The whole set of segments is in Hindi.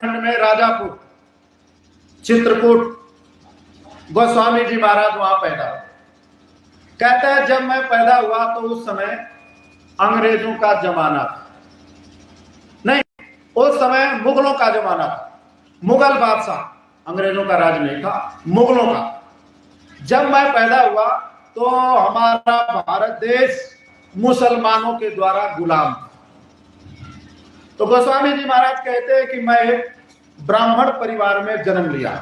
खंड में राजापुर चित्रकूट गोस्वामी जी महाराज वहां पैदा हुए। कहते हैं जब मैं पैदा हुआ तो उस समय अंग्रेजों का जमाना था, नहीं उस समय मुगलों का जमाना था। मुगल बादशाह, अंग्रेजों का राज नहीं था, मुगलों का। जब मैं पैदा हुआ तो हमारा भारत देश मुसलमानों के द्वारा गुलाम था। तो गोस्वामी जी महाराज कहते हैं कि मैं एक ब्राह्मण परिवार में जन्म लिया,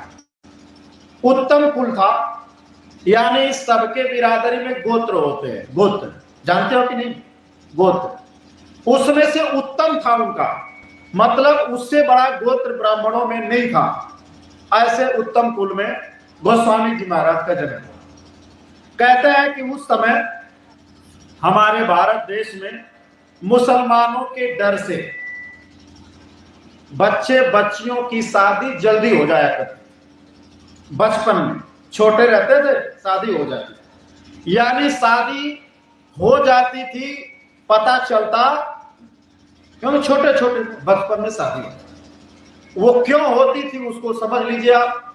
उत्तम कुल था, यानी सबके बिरादरी में गोत्र होते हैं, गोत्र जानते हो कि नहीं, गोत्र उसमें से उत्तम था उनका, मतलब उससे बड़ा गोत्र ब्राह्मणों में नहीं था। ऐसे उत्तम कुल में गोस्वामी जी महाराज का जन्म हुआ। कहते हैं कि उस समय हमारे भारत देश में मुसलमानों के डर से बच्चे बच्चियों की शादी जल्दी हो जाया करती, बचपन में छोटे रहते थे शादी हो जाती थी, यानी शादी हो जाती थी पता चलता, क्योंकि छोटे छोटे बचपन में शादी होती। वो क्यों होती थी उसको समझ लीजिए आप।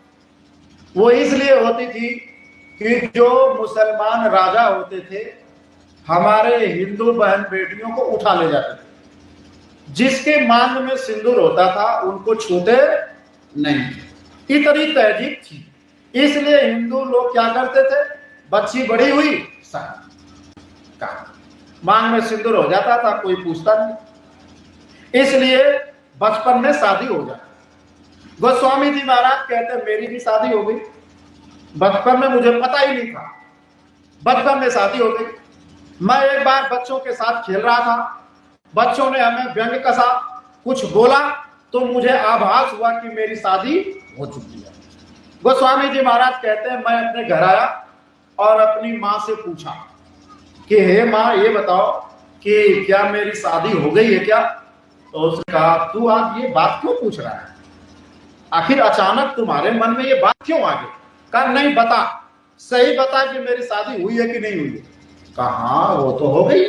वो इसलिए होती थी कि जो मुसलमान राजा होते थे हमारे हिंदू बहन बेटियों को उठा ले जाते थे, जिसके मांग में सिंदूर होता था उनको छूते नहीं, इतनी तहजीब थी। इसलिए हिंदू लोग क्या करते थे, बच्ची बड़ी हुई शादी, मांग में सिंदूर हो जाता था, कोई पूछता नहीं, इसलिए बचपन में शादी हो जाती। गोस्वामी जी महाराज कहते मेरी भी शादी हो गई, बचपन में मुझे पता ही नहीं था, बचपन में शादी हो गई। मैं एक बार बच्चों के साथ खेल रहा था, बच्चों ने हमें व्यंग कसा, कुछ बोला, तो मुझे आभास हुआ कि मेरी शादी हो चुकी है। गोस्वामी जी महाराज कहते हैं मैं अपने घर आया और अपनी माँ से पूछा कि हे माँ ये बताओ कि क्या मेरी शादी हो गई है क्या। तो उसने कहा तू आज ये बात क्यों पूछ रहा है, आखिर अचानक तुम्हारे मन में ये बात क्यों आ गई। कहा नहीं बता, सही बता कि मेरी शादी हुई है कि नहीं हुई है। कहा हाँ वो तो हो गई,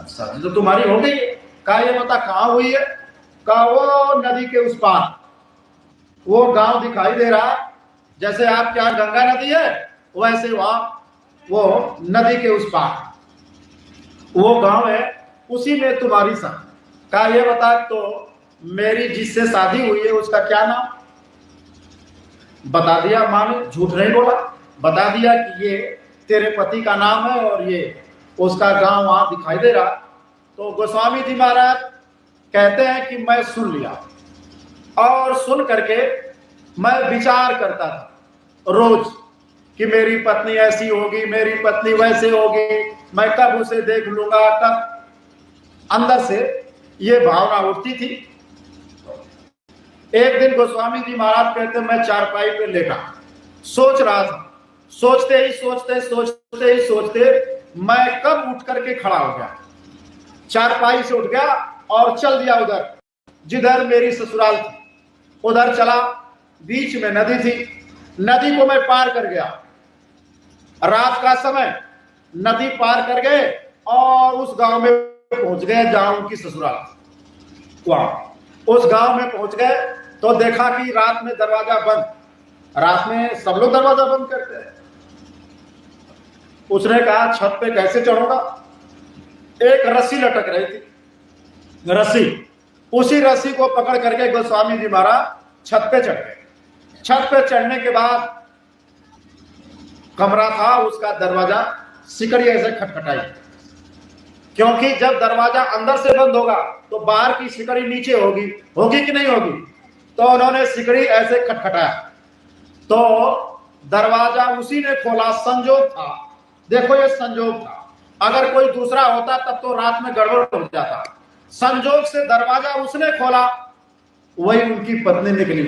शादी तो तुम्हारी हो गई है। कहा ये बता कहाँ हुई है। कहा वो नदी के उस पार, वो गांव दिखाई दे रहा है, जैसे आपके यहाँ गंगा नदी है वैसे वहां वो नदी के उस पार वो गांव है, उसी में तुम्हारी शादी। कहा ये बता तो मेरी जिससे शादी हुई है उसका क्या नाम। बता दिया माँ ने, झूठ नहीं बोला, बता दिया कि ये तेरे पति का नाम है और ये उसका गांव वहां दिखाई दे रहा। तो गोस्वामी जी महाराज कहते हैं कि मैं सुन लिया और सुन करके मैं विचार करता था रोज कि मेरी पत्नी ऐसी होगी, मेरी पत्नी वैसे होगी, मैं कब उसे देख लूंगा, कब, अंदर से ये भावना उठती थी। एक दिन गोस्वामी जी महाराज कहते मैं चारपाई पे लेटा सोच रहा था, सोचते ही सोचते मैं कब उठ करके खड़ा हो गया, चारपाई से उठ गया और चल दिया उधर जिधर मेरी ससुराल थी, उधर चला। बीच में नदी थी, नदी को मैं पार कर गया, रात का समय, नदी पार कर गए और उस गांव में पहुंच गए जहां उनकी ससुराल थी। वहां उस गांव में पहुंच गए तो देखा कि रात में दरवाजा बंद, रात में सब लोग दरवाजा बंद करते हैं। उसने कहा छत पे कैसे चढ़ूंगा। एक रस्सी लटक रही थी, रस्सी, उसी रस्सी को पकड़ करके गोस्वामी जी महाराज छत पे चढ़ गए। छत पे चढ़ने के बाद कमरा था, उसका दरवाजा सिकड़ी ऐसे खटखटाई, क्योंकि जब दरवाजा अंदर से बंद होगा तो बाहर की सिकड़ी नीचे होगी, होगी कि नहीं होगी। तो उन्होंने सिकड़ी ऐसे खटखटाया तो दरवाजा उसी ने खोला। संजोग था, देखो ये संजोग था, अगर कोई दूसरा होता तब तो रात में गड़बड़ हो जाता। संजोग से दरवाजा उसने खोला, वही उनकी पत्नी निकली।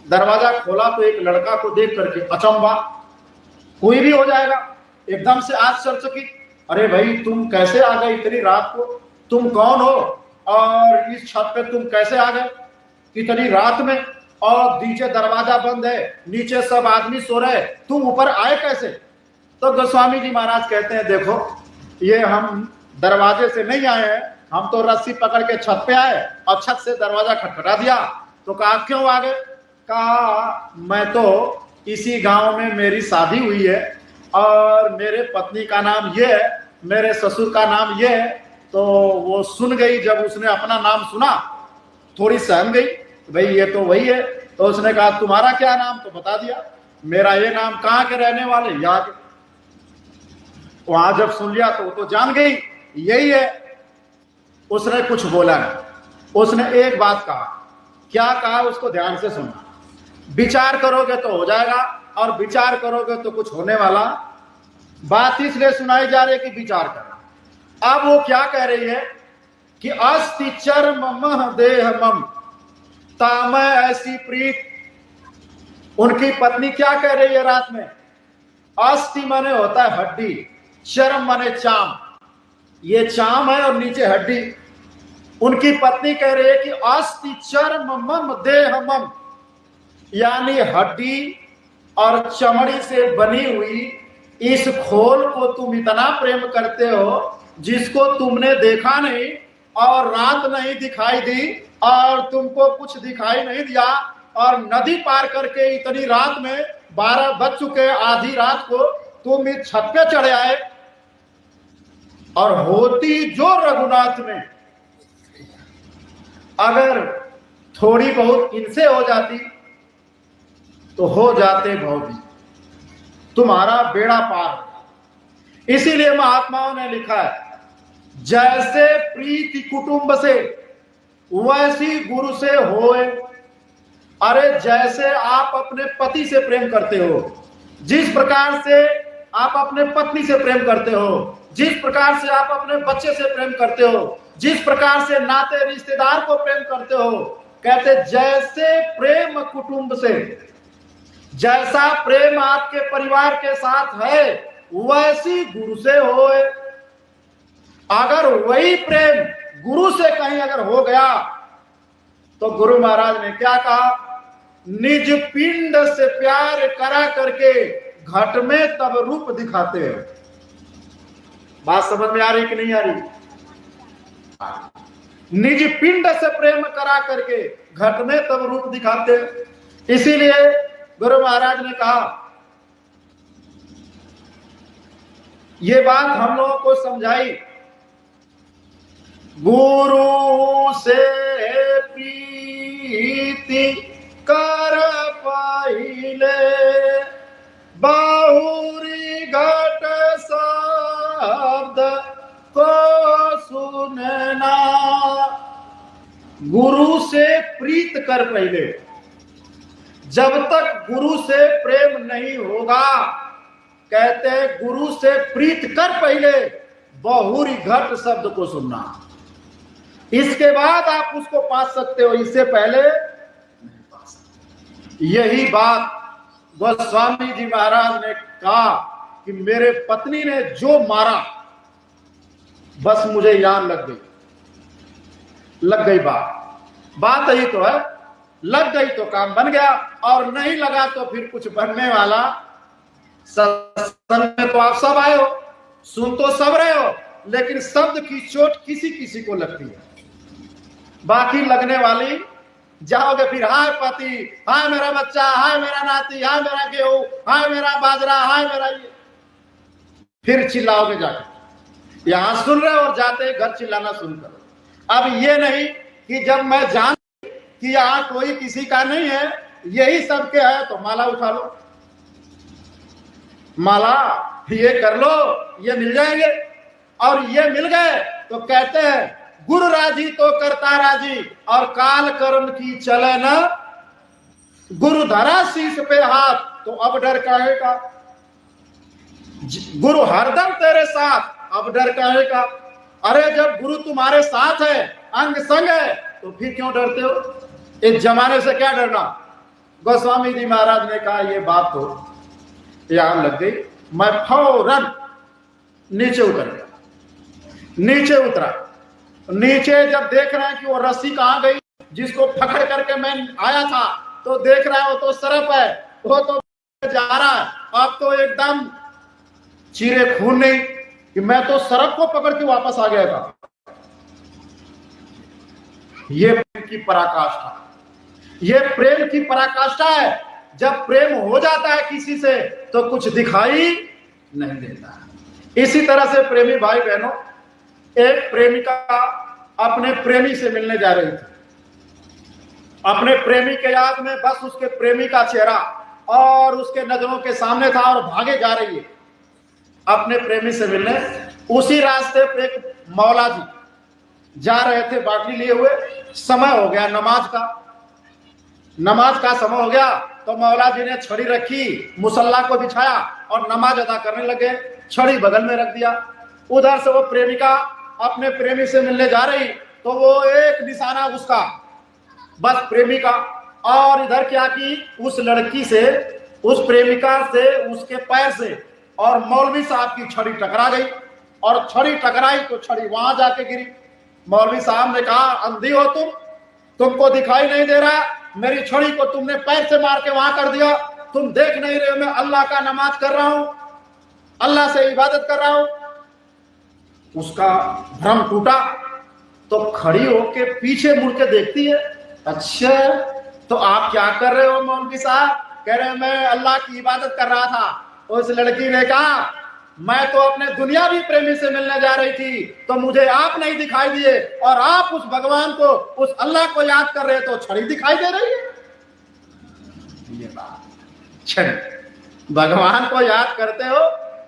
दरवाजा खोला तो एक लड़का को देख करके अचंभा, कोई भी हो जाएगा, एकदम से आश्चर्यचकित, अरे भाई तुम कैसे आ गए इतनी रात को, तुम कौन हो और इस छत पे तुम कैसे आ गए इतनी रात में, और नीचे दरवाजा बंद है, नीचे सब आदमी सो रहे, तुम ऊपर आए कैसे। तो गोस्वामी जी महाराज कहते हैं देखो ये हम दरवाजे से नहीं आए हैं, हम तो रस्सी पकड़ के छत पे आए और छत से दरवाजा खटखटा दिया तो कहा क्यों आ गए? कहा मैं तो इसी गांव में मेरी शादी हुई है और मेरे पत्नी का नाम ये है, मेरे ससुर का नाम ये है। तो वो सुन गई, जब उसने अपना नाम सुना थोड़ी सहम गई, भाई ये तो वही है। तो उसने कहा तुम्हारा क्या नाम? तो बता दिया, मेरा ये नाम। कहाँ के रहने वाले? यहाँ के। वहां जब सुन लिया तो वो तो जान गई यही है। उसने कुछ बोला नहीं, उसने एक बात कहा। क्या कहा? उसको ध्यान से सुनना। विचार करोगे तो हो जाएगा और विचार करोगे तो कुछ होने वाला। बात इसलिए सुनाई जा रही है कि विचार करना। अब वो क्या कह रही है कि अस्ति चर्म मह देह मम ताम ऐसी प्रीत। उनकी पत्नी क्या कह रही है रात में? अस्थि माने होता है हड्डी, चर्म माने चाम, ये चाम है और नीचे हड्डी। उनकी पत्नी कह रही है कि अस्थि चर्म मम देह मम, यानी हड्डी और चमड़ी से बनी हुई इस खोल को तुम इतना प्रेम करते हो जिसको तुमने देखा नहीं और रात नहीं दिखाई दी और तुमको कुछ दिखाई नहीं दिया, और नदी पार करके इतनी रात में 12 बज चुके, आधी रात को तुम इस छत पे चढ़े आए। और होती जो रघुनाथ में अगर थोड़ी बहुत इनसे हो जाती तो हो जाते भौजी, तुम्हारा बेड़ा पार। इसीलिए महात्माओं ने लिखा है, जैसे प्रीति कुटुंब से वैसी गुरु से होए। अरे जैसे आप अपने पति से प्रेम करते हो, जिस प्रकार से आप अपने पत्नी से प्रेम करते हो, जिस प्रकार से आप अपने बच्चे से प्रेम करते हो, जिस प्रकार से नाते रिश्तेदार को प्रेम करते हो, कहते जैसे प्रेम कुटुंब से, जैसा प्रेम आपके परिवार के साथ है वैसी गुरु से होए। अगर वही प्रेम गुरु से कहीं अगर हो गया तो गुरु महाराज ने क्या कहा? निज पिंड से प्यार करा करके घट में तब रूप दिखाते हैं। बात समझ में आ रही कि नहीं आ रही? निज पिंड से प्रेम करा करके घट में तब रूप दिखाते हैं। इसीलिए गुरु महाराज ने कहा, ये बात हम लोगों को समझाई, गुरु से प्रीति कर पाइले बाहुरी घट शब्द को सुनना। गुरु से प्रीत कर पहले, जब तक गुरु से प्रेम नहीं होगा, कहते हैं गुरु से प्रीत कर पहले बहुरी घट शब्द को सुनना, इसके बाद आप उसको पा सकते हो, इससे पहले नहीं पा सकते। यही बात गोस्वामी जी महाराज ने कहा कि मेरे पत्नी ने जो मारा बस मुझे याद लग गई बात ही तो है, लग गई तो काम बन गया, और नहीं लगा तो फिर कुछ बनने वाला। सत्संग में तो आप सब आए हो, सुन तो सब रहे हो, लेकिन शब्द की चोट किसी किसी को लगती है, बाकी लगने वाली जाओगे फिर हाय पति, हाय मेरा बच्चा, हाय मेरा नाती, हाय मेरा गेहूं, हाय मेरा बाजरा, हाय मेरा ये, फिर चिल्लाओगे जाके। यहां सुन रहे हो और जाते घर चिल्लाना शुरू करो। अब ये नहीं कि जब मैं जान कि यहाँ कोई किसी का नहीं है, यही सबके है, तो माला उठा लो, माला ये कर लो, ये मिल जाएंगे। और ये मिल गए तो कहते हैं गुरु राजी तो करता राजी, और काल कर्म की चले न, गुरु धरा शीश पे हाथ तो अब डर काहे का, गुरु हरदम तेरे साथ अब डर काहे का। अरे जब गुरु तुम्हारे साथ है, अंग संग है, तो फिर क्यों डरते हो? इस जमाने से क्या डरना? गोस्वामी जी महाराज ने कहा ये बात तो यहां लग गई। मैं फौरन नीचे उतर गया, नीचे उतरा। नीचे जब देख रहे हैं कि वो रस्सी कहां गई जिसको पकड़ करके मैं आया था, तो देख रहा है वो तो सरप है, वो तो जा रहा है। अब तो एकदम चीरे खून नहीं कि मैं तो सरप को पकड़ के वापस आ गया था। ये की पराकाष्ठा, ये प्रेम की पराकाष्ठा है। जब प्रेम हो जाता है किसी से तो कुछ दिखाई नहीं देता। इसी तरह से प्रेमी भाई बहनों, एक प्रेमिका अपने प्रेमी से मिलने जा रही थी। अपने प्रेमी के याद में बस उसके प्रेमी का चेहरा और उसके नजरों के सामने था और भागे जा रही है अपने प्रेमी से मिलने। उसी रास्ते पे एक मौला जी जा रहे थे बाटली लिए हुए। समय हो गया नमाज का समय हो गया, तो मौला जी ने छड़ी रखी, मुसल्ला को बिछाया और नमाज अदा करने लगे। छड़ी बगल में रख दिया। उधर से वो प्रेमिका अपने प्रेमी से मिलने जा रही, तो वो एक निशाना उसका, बस प्रेमिका। और इधर क्या की, उस लड़की से, उस प्रेमिका से, उसके पैर से और मौलवी साहब की छड़ी टकरा गई। और छड़ी टकराई तो छड़ी वहां जाके गिरी। मौलवी साहब ने कहा, अंधी हो तुमको दिखाई नहीं दे रहा? मेरी छड़ी को तुमने पैर से मार के वहां कर दिया। तुम देख नहीं रहे हो मैं अल्लाह का नमाज कर रहा हूं, अल्लाह से इबादत कर रहा हूं। उसका भ्रम टूटा तो खड़ी होके पीछे मुड़ के देखती है। अच्छा, तो आप क्या कर रहे हो मौलवी साहब? कह रहे मैं अल्लाह की इबादत कर रहा था। उस लड़की ने कहा, मैं तो अपने दुनियावी प्रेमी से मिलने जा रही थी, तो मुझे आप नहीं दिखाई दिए और आप उस भगवान को, उस अल्लाह को याद कर रहे, तो छड़ी दिखाई दे रही है। ये बात, छड़ी, भगवान को याद करते हो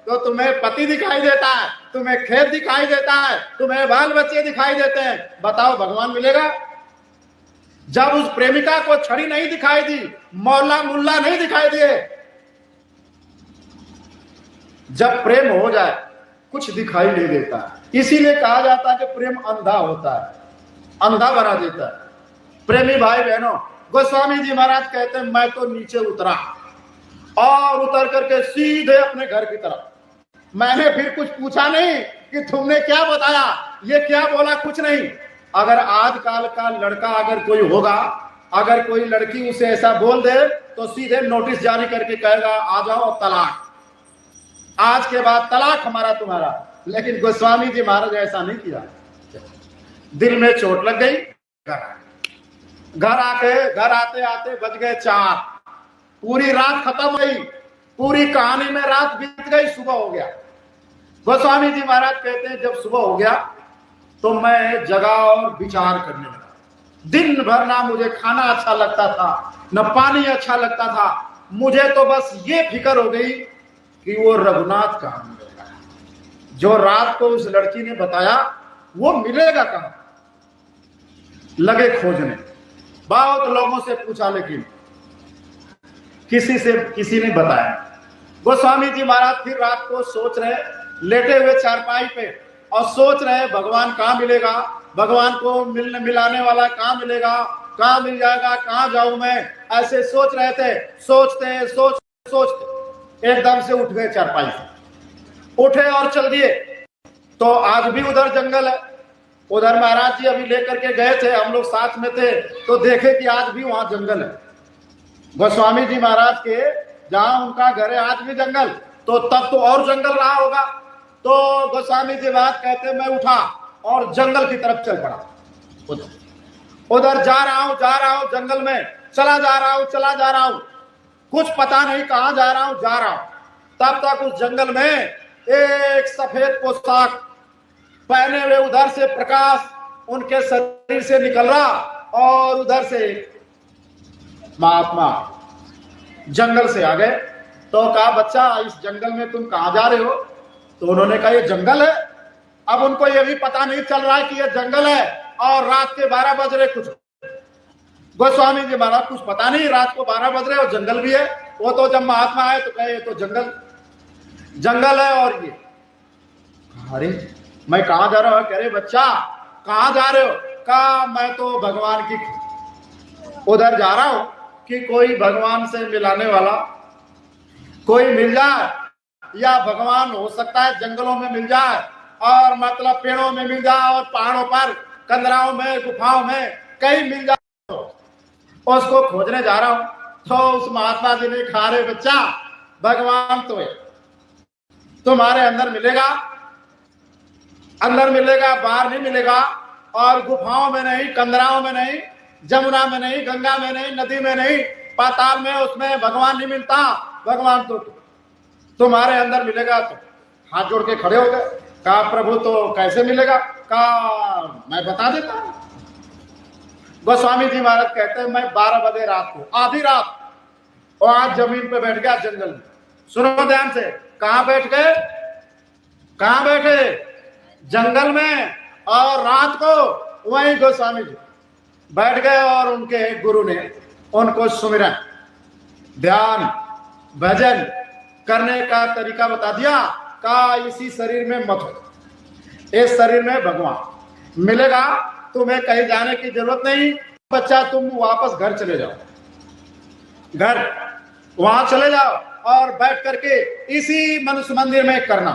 तो तुम्हें पति दिखाई देता है, तुम्हें खेत दिखाई देता है, तुम्हें बाल बच्चे दिखाई देते हैं। बताओ भगवान मिलेगा? जब उस प्रेमिका को छड़ी नहीं दिखाई दी, मौला मुल्ला नहीं दिखाई दिए, जब प्रेम हो जाए कुछ दिखाई नहीं देता। इसीलिए कहा जाता है कि प्रेम अंधा होता है, अंधा बना देता है। प्रेमी भाई बहनों, गोस्वामी जी महाराज कहते हैं, मैं तो नीचे उतरा और उतर करके सीधे अपने घर की तरफ। मैंने फिर कुछ पूछा नहीं कि तुमने क्या बताया, ये क्या बोला, कुछ नहीं। अगर आजकल का लड़का अगर कोई होगा, अगर कोई लड़की उसे ऐसा बोल दे तो सीधे नोटिस जारी करके कहेगा, आ जाओ तलाक, आज के बाद तलाक हमारा तुम्हारा। लेकिन गोस्वामी जी महाराज ऐसा नहीं किया। दिल में चोट लग गई, घर आते आते बज गए 4। पूरी रात खत्म हुई, पूरी कहानी में रात बीत गई, सुबह हो गया। गोस्वामी जी महाराज कहते हैं, जब सुबह हो गया तो मैं जगा और विचार करने लगा। दिन भर ना मुझे खाना अच्छा लगता था, न पानी अच्छा लगता था। मुझे तो बस ये फिक्र हो गई कि वो रघुनाथ कहाँ मिलेगा, जो रात को उस लड़की ने बताया, वो मिलेगा कहाँ। लगे खोजने, बहुत लोगों से पूछा, लेकिन किसी ने बताया। गोस्वामी जी महाराज फिर रात को सोच रहे, लेटे हुए चारपाई पे, और सोच रहे भगवान कहाँ मिलेगा, भगवान को मिलाने वाला कहाँ मिलेगा, कहाँ मिल जाएगा, कहाँ जाऊं मैं, ऐसे सोच रहे थे। सोचते एकदम से उठ गए चारपाई से, उठे और चल दिए। तो आज भी उधर जंगल है, उधर महाराज जी अभी लेकर के गए थे, हम लोग साथ में थे, तो देखे कि आज भी वहां जंगल है। गोस्वामी जी महाराज के जहां उनका घर है आज भी जंगल, तो तब तो और जंगल रहा होगा। तो गोस्वामी जी महाराज कहते, मैं उठा और जंगल की तरफ चल पड़ा। उधर जा रहा हूं जंगल में, चला जा रहा हूं, कुछ पता नहीं कहां जा रहा हूं। तब तक उस जंगल में एक सफेद पोशाक पहने हुए, उधर से प्रकाश उनके शरीर से निकल रहा और उधर से महात्मा जंगल से आ गए। तो कहा, बच्चा इस जंगल में तुम कहां जा रहे हो? तो उन्होंने कहा, ये जंगल है। अब उनको ये भी पता नहीं चल रहा है कि ये जंगल है और रात के 12 बज रहे कुछ। गोस्वामी जी महाराज कुछ पता नहीं, रात को 12 बज रहे और जंगल भी है। वो तो जब महात्मा आए तो कहे, ये तो जंगल है। और ये, अरे मैं कहां जा रहा हूं? कह रहे, बच्चा कहां जा रहे हो? कहा, मैं तो भगवान की उधर जा रहा हूं कि कोई भगवान से मिलाने वाला कोई मिल जाए, या भगवान हो सकता है जंगलों में मिल जाए, और मतलब पेड़ों में मिल जाए, और पहाड़ों पर, कंदराओं में, गुफाओं में कहीं मिल जाए, उसको खोजने जा रहा हूं। तो उस महात्मा जी ने कहा, रे बच्चा, भगवान तो है, तुम्हारे अंदर मिलेगा, बाहर नहीं मिलेगा, और गुफाओं में नहीं, कंदराओं में नहीं, जमुना में नहीं, गंगा में नहीं, नदी में नहीं, पाताल में, उसमें भगवान नहीं मिलता। भगवान तो तुम्हारे अंदर मिलेगा। तो हाथ जोड़ के खड़े हो गए। कहा प्रभु तो कैसे मिलेगा? कहा मैं बता देता हूं। गोस्वामी जी महाराज कहते हैं मैं 12 बजे रात को, आधी रात, और आज जमीन पे बैठ गया जंगल में। सुनो ध्यान से, कहां बैठ गए? कहां बैठे? जंगल में। और रात को वहीं गोस्वामी जी बैठ गए और उनके गुरु ने उनको सुमिरन, ध्यान, भजन करने का तरीका बता दिया। का इसी शरीर में मत हो, इस शरीर में भगवान मिलेगा, तुम्हें कहीं जाने की जरूरत नहीं। बच्चा तुम वापस घर चले जाओ, घर वहां चले जाओ और बैठ करके इसी मनुष्य मंदिर में करना।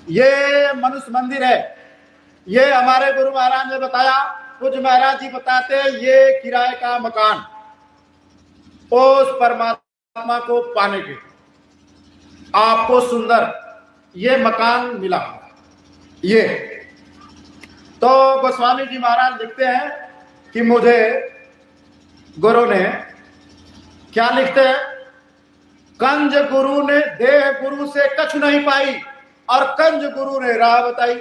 ये मनुष्य मंदिर है, ये हमारे गुरु महाराज ने बताया। कुछ महाराज जी बताते हैं ये किराए का मकान, उस परमात्मा को पाने के आपको सुंदर ये मकान मिला। ये तो गोस्वामी जी महाराज लिखते हैं कि मुझे गुरु ने क्या लिखते हैं? कंज गुरु ने देह गुरु से कछु नहीं पाई और कंज गुरु ने राह बताई।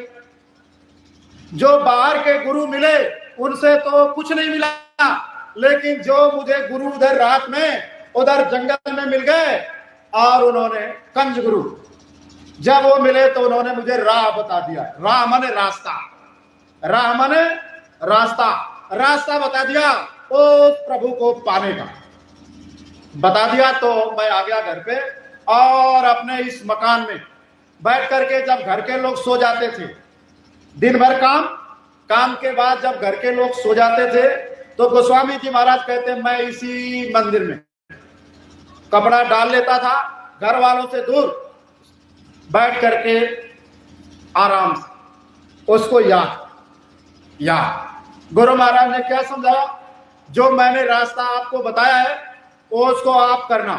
जो बाहर के गुरु मिले उनसे तो कुछ नहीं मिला, लेकिन जो मुझे गुरु उधर रात में, उधर जंगल में मिल गए, और उन्होंने कंज गुरु जब वो मिले तो उन्होंने मुझे राह बता दिया। राह माने रास्ता, राह माने रास्ता, रास्ता बता दिया उस प्रभु को पाने का बता दिया। तो मैं आ गया घर पे और अपने इस मकान में बैठ करके, जब घर के लोग सो जाते थे, दिन भर काम के बाद जब घर के लोग सो जाते थे, तो गोस्वामी जी महाराज कहते हैं मैं इसी मंदिर में कपड़ा डाल लेता था, घर वालों से दूर बैठ करके आराम से उसको याद गुरु महाराज ने क्या समझाया? जो मैंने रास्ता आपको बताया है वो उसको आप करना।